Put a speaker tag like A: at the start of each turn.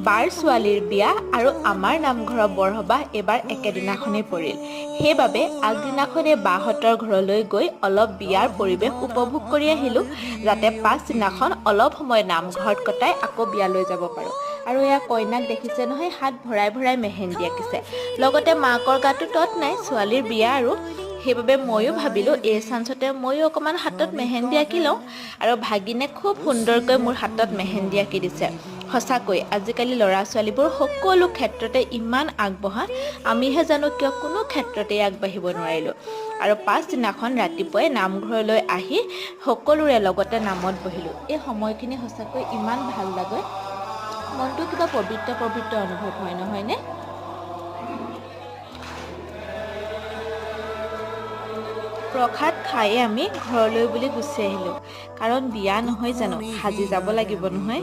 A: বাৰ ছোৱালীৰ বিয়া আৰু আমাৰ নামঘৰৰ বৰসবাহ এবাৰ একেদিনাখনেই পৰিল। সেইবাবে আগদিনাখনেই বাহঁতৰ ঘৰলৈ গৈ অলপ বিয়াৰ পৰিৱেশ উপভোগ কৰি আহিলোঁ, যাতে পাছদিনাখন অলপ সময় নামঘৰত কটাই আকৌ বিয়ালৈ যাব পাৰোঁ। আৰু এয়া কইনাক দেখিছে নহয়, হাত ভৰাই ভৰাই মেহেন্দি আঁকিছে। লগতে মাকৰ গাতো তত নাই, ছোৱালীৰ বিয়া আৰু। সেইবাবে ময়ো ভাবিলোঁ এই চান্সতে ময়ো অকণমান হাতত মেহেন্দি আঁকি লওঁ। আৰু ভাগিনে খুব সুন্দৰকৈ মোৰ হাতত মেহেন্দি আঁকি দিছে। সঁচাকৈ আজিকালি ল'ৰা ছোৱালীবোৰ সকলো ক্ষেত্ৰতে ইমান আগবঢ়া, আমিহে জানো কিয় কোনো ক্ষেত্ৰতেই আগবাঢ়িব নোৱাৰিলোঁ। আৰু পাছদিনাখন ৰাতিপুৱাই নামঘৰলৈ আহি সকলোৰে লগতে নামত বহিলোঁ। এই সময়খিনি সঁচাকৈ ইমান ভাল লাগে, মনটো কিবা পবিত্ৰ পবিত্ৰ অনুভৱ হয়, নহয়নে? প্ৰসাদ খায়ে আমি ঘৰলৈ বুলি গুচি আহিলোঁ, কাৰণ বিয়া নহয় জানো, সাজি যাব লাগিব নহয়।